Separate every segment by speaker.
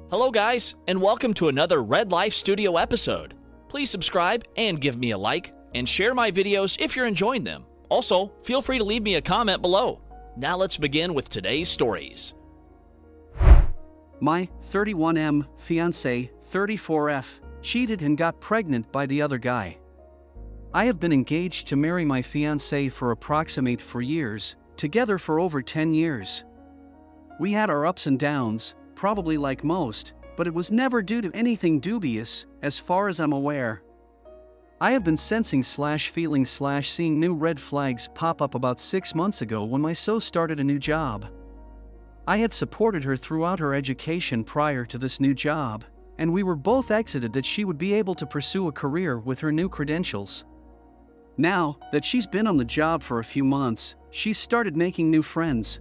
Speaker 1: Hello guys, and welcome to another Red Life Studio episode. Please subscribe and give me a like, and share my videos if you're enjoying them. Also, feel free to leave me a comment below. Now let's begin with today's stories.
Speaker 2: My 31M fiancé, 34F, cheated and got pregnant by the other guy. I have been engaged to marry my fiancé for approximate 4 years, together for over 10 years. We had our ups and downs, probably like most, but it was never due to anything dubious, as far as I'm aware. I have been sensing/feeling/seeing new red flags pop up about 6 months ago when my so started a new job. I had supported her throughout her education prior to this new job, and we were both excited that she would be able to pursue a career with her new credentials. Now that she's been on the job for a few months, she's started making new friends.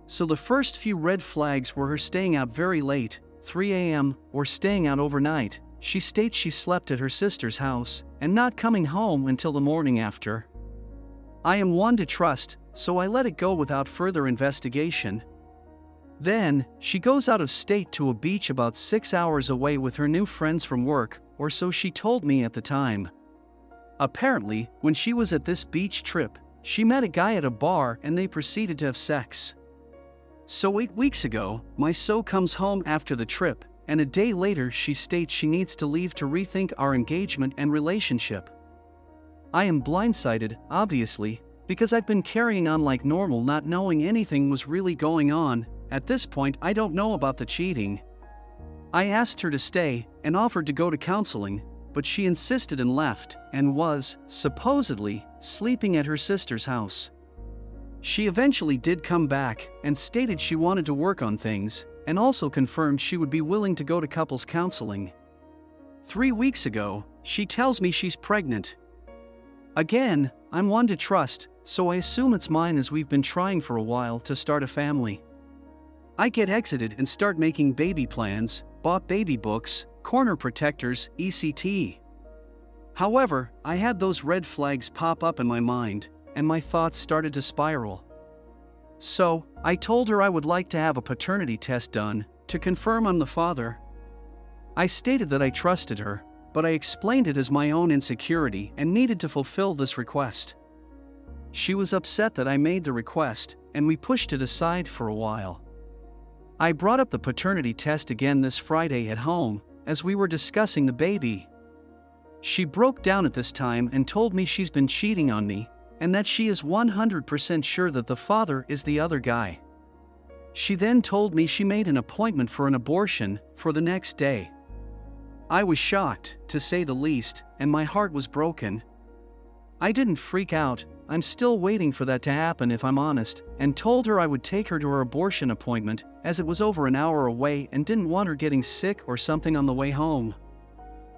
Speaker 2: So the first few red flags were her staying out very late, 3 a.m., or staying out overnight. She states she slept at her sister's house, and not coming home until the morning after. I am one to trust, so I let it go without further investigation. Then, she goes out of state to a beach about 6 hours away with her new friends from work, or so she told me at the time. Apparently, when she was at this beach trip, she met a guy at a bar and they proceeded to have sex. So 8 weeks ago, my so comes home after the trip, and a day later she states she needs to leave to rethink our engagement and relationship. I am blindsided, obviously, because I've been carrying on like normal, not knowing anything was really going on. At this point, I don't know about the cheating. I asked her to stay and offered to go to counseling, but she insisted and left, and was, supposedly, sleeping at her sister's house. She eventually did come back and stated she wanted to work on things, and also confirmed she would be willing to go to couples counseling. 3 weeks ago, she tells me she's pregnant. Again, I'm one to trust, so I assume it's mine, as we've been trying for a while to start a family. I get exited and start making baby plans, bought baby books, corner protectors, etc. However, I had those red flags pop up in my mind, and my thoughts started to spiral. So, I told her I would like to have a paternity test done to confirm I'm the father. I stated that I trusted her, but I explained it as my own insecurity and needed to fulfill this request. She was upset that I made the request, and we pushed it aside for a while. I brought up the paternity test again this Friday at home, as we were discussing the baby. She broke down at this time and told me she's been cheating on me, and that she is 100% sure that the father is the other guy. She then told me she made an appointment for an abortion for the next day. I was shocked, to say the least, and my heart was broken. I didn't freak out, I'm still waiting for that to happen if I'm honest, and told her I would take her to her abortion appointment, as it was over an hour away and didn't want her getting sick or something on the way home.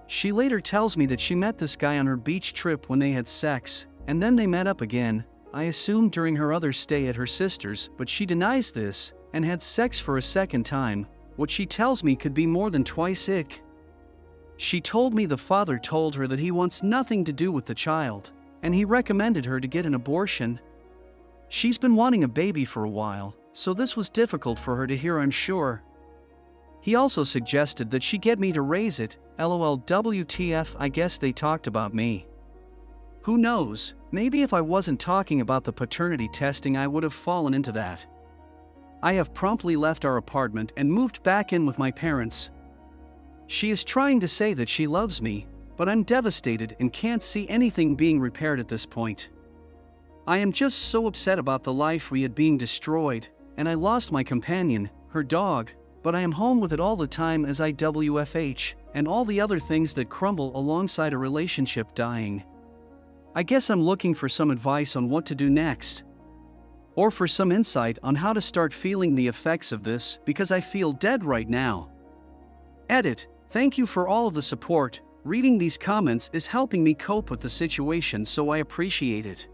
Speaker 2: She later tells me that she met this guy on her beach trip when they had sex, and then they met up again, I assume during her other stay at her sister's, but she denies this, and had sex for a second time, what she tells me could be more than twice it. She told me the father told her that he wants nothing to do with the child, and he recommended her to get an abortion. She's been wanting a baby for a while, so this was difficult for her to hear, I'm sure. He also suggested that she get me to raise it, lol WTF, I guess they talked about me. Who knows, maybe if I wasn't talking about the paternity testing I would have fallen into that. I have promptly left our apartment and moved back in with my parents. She is trying to say that she loves me, but I'm devastated and can't see anything being repaired at this point. I am just so upset about the life we had being destroyed, and I lost my companion, her dog, but I am home with it all the time as IWFH, and all the other things that crumble alongside a relationship dying. I guess I'm looking for some advice on what to do next. Or for some insight on how to start feeling the effects of this, because I feel dead right now. Edit. Thank you for all of the support. Reading these comments is helping me cope with the situation, so I appreciate it.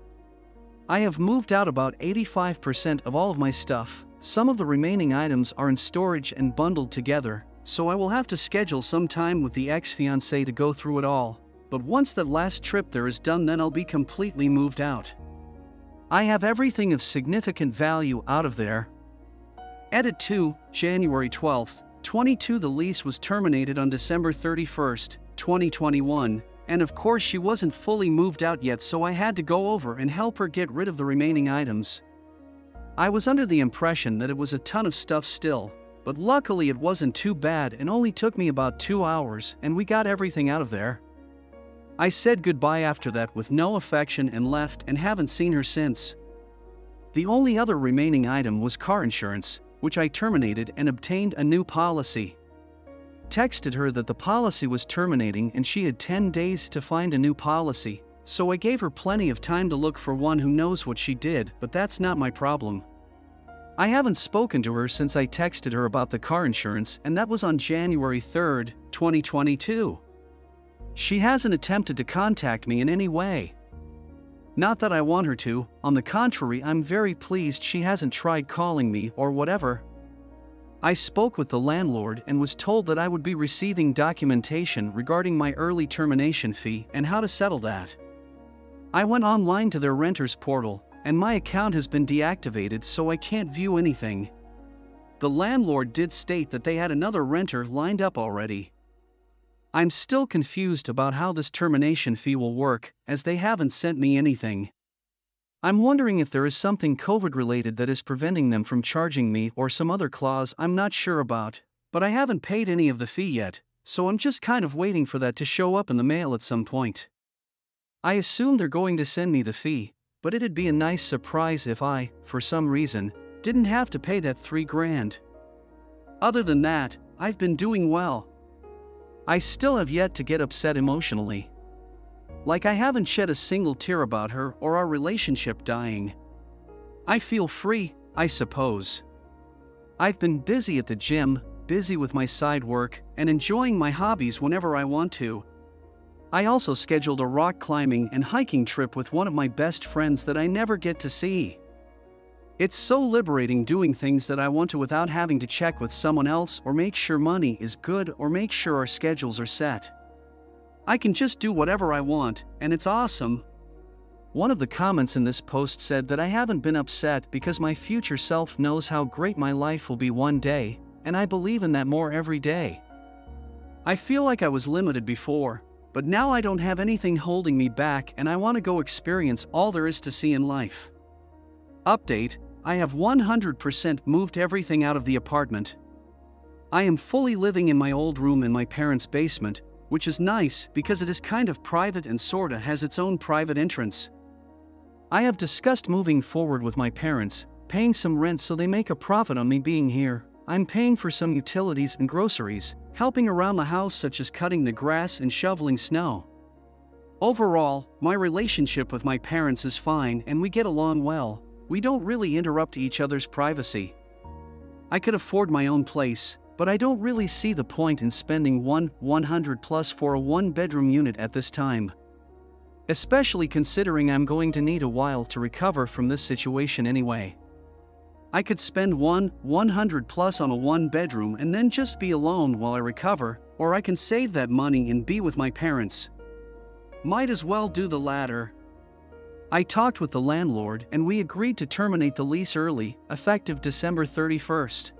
Speaker 2: I have moved out about 85% of all of my stuff. Some of the remaining items are in storage and bundled together, so I will have to schedule some time with the ex-fiancé to go through it all. But once that last trip there is done, then I'll be completely moved out. I have everything of significant value out of there. Edit 2, January 12th, 22. The lease was terminated on December 31, 2021, and of course she wasn't fully moved out yet, so I had to go over and help her get rid of the remaining items. I was under the impression that it was a ton of stuff still, but luckily it wasn't too bad and only took me about 2 hours and we got everything out of there. I said goodbye after that with no affection and left and haven't seen her since. The only other remaining item was car insurance, which I terminated and obtained a new policy. Texted her that the policy was terminating and she had 10 days to find a new policy, so I gave her plenty of time to look for one who knows what she did, but that's not my problem. I haven't spoken to her since I texted her about the car insurance, and that was on January 3, 2022. She hasn't attempted to contact me in any way. Not that I want her to, on the contrary, I'm very pleased she hasn't tried calling me or whatever. I spoke with the landlord and was told that I would be receiving documentation regarding my early termination fee and how to settle that. I went online to their renter's portal, and my account has been deactivated, so I can't view anything. The landlord did state that they had another renter lined up already. I'm still confused about how this termination fee will work, as they haven't sent me anything. I'm wondering if there is something COVID-related that is preventing them from charging me or some other clause I'm not sure about, but I haven't paid any of the fee yet, so I'm just kind of waiting for that to show up in the mail at some point. I assume they're going to send me the fee, but it'd be a nice surprise if I, for some reason, didn't have to pay that $3,000. Other than that, I've been doing well. I still have yet to get upset emotionally. Like I haven't shed a single tear about her or our relationship dying. I feel free, I suppose. I've been busy at the gym, busy with my side work, and enjoying my hobbies whenever I want to. I also scheduled a rock climbing and hiking trip with one of my best friends that I never get to see. It's so liberating doing things that I want to without having to check with someone else or make sure money is good or make sure our schedules are set. I can just do whatever I want, and it's awesome. One of the comments in this post said that I haven't been upset because my future self knows how great my life will be one day, and I believe in that more every day. I feel like I was limited before, but now I don't have anything holding me back and I want to go experience all there is to see in life. Update: I have 100% moved everything out of the apartment. I am fully living in my old room in my parents' basement, which is nice because it is kind of private and sorta has its own private entrance. I have discussed moving forward with my parents, paying some rent so they make a profit on me being here. I'm paying for some utilities and groceries, helping around the house such as cutting the grass and shoveling snow. Overall, my relationship with my parents is fine and we get along well. We don't really interrupt each other's privacy. I could afford my own place, but I don't really see the point in spending $100+ for a one-bedroom unit at this time. Especially considering I'm going to need a while to recover from this situation anyway. I could spend $100+ on a one-bedroom and then just be alone while I recover, or I can save that money and be with my parents. Might as well do the latter. I talked with the landlord and we agreed to terminate the lease early, effective December 31st.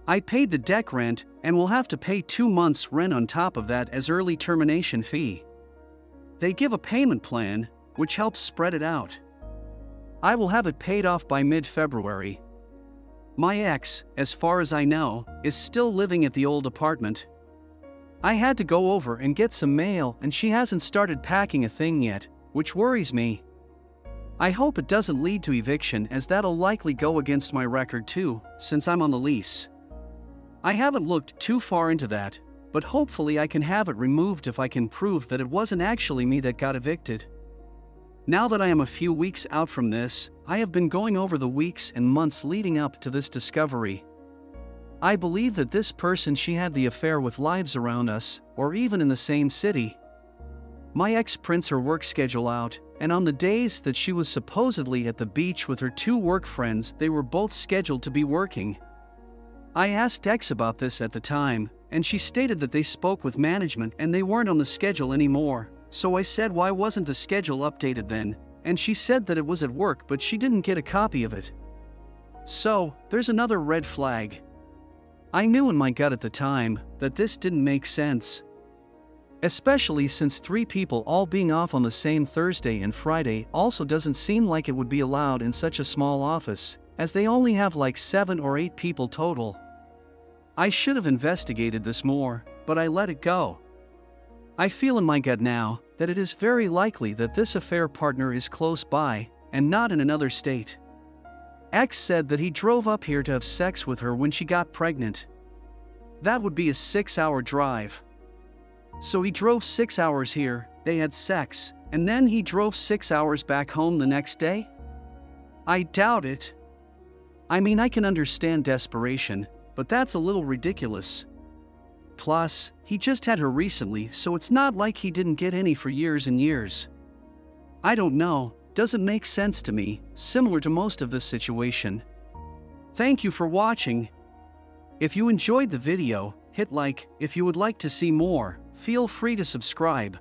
Speaker 2: I paid the deck rent and will have to pay 2 months' rent on top of that as early termination fee. They give a payment plan, which helps spread it out. I will have it paid off by mid-February. My ex, as far as I know, is still living at the old apartment. I had to go over and get some mail and she hasn't started packing a thing yet, which worries me. I hope it doesn't lead to eviction, as that'll likely go against my record too, since I'm on the lease. I haven't looked too far into that, but hopefully I can have it removed if I can prove that it wasn't actually me that got evicted. Now that I am a few weeks out from this, I have been going over the weeks and months leading up to this discovery. I believe that this person she had the affair with lives around us, or even in the same city. My ex prints her work schedule out, and on the days that she was supposedly at the beach with her 2 work friends, they were both scheduled to be working. I asked ex about this at the time, and she stated that they spoke with management and they weren't on the schedule anymore, so I said why wasn't the schedule updated then, and she said that it was at work but she didn't get a copy of it. So, there's another red flag. I knew in my gut at the time that this didn't make sense. Especially since 3 people all being off on the same Thursday and Friday also doesn't seem like it would be allowed in such a small office, as they only have like 7 or 8 people total. I should have investigated this more, but I let it go. I feel in my gut now that it is very likely that this affair partner is close by and not in another state. X said that he drove up here to have sex with her when she got pregnant. That would be a 6-hour drive. So he drove 6 hours here, they had sex, and then he drove 6 hours back home the next day? I doubt it. I mean, I can understand desperation, but that's a little ridiculous. Plus, he just had her recently, so it's not like he didn't get any for years and years. I don't know, doesn't make sense to me, similar to most of this situation. Thank you for watching. If you enjoyed the video, hit like. If you would like to see more, feel free to subscribe.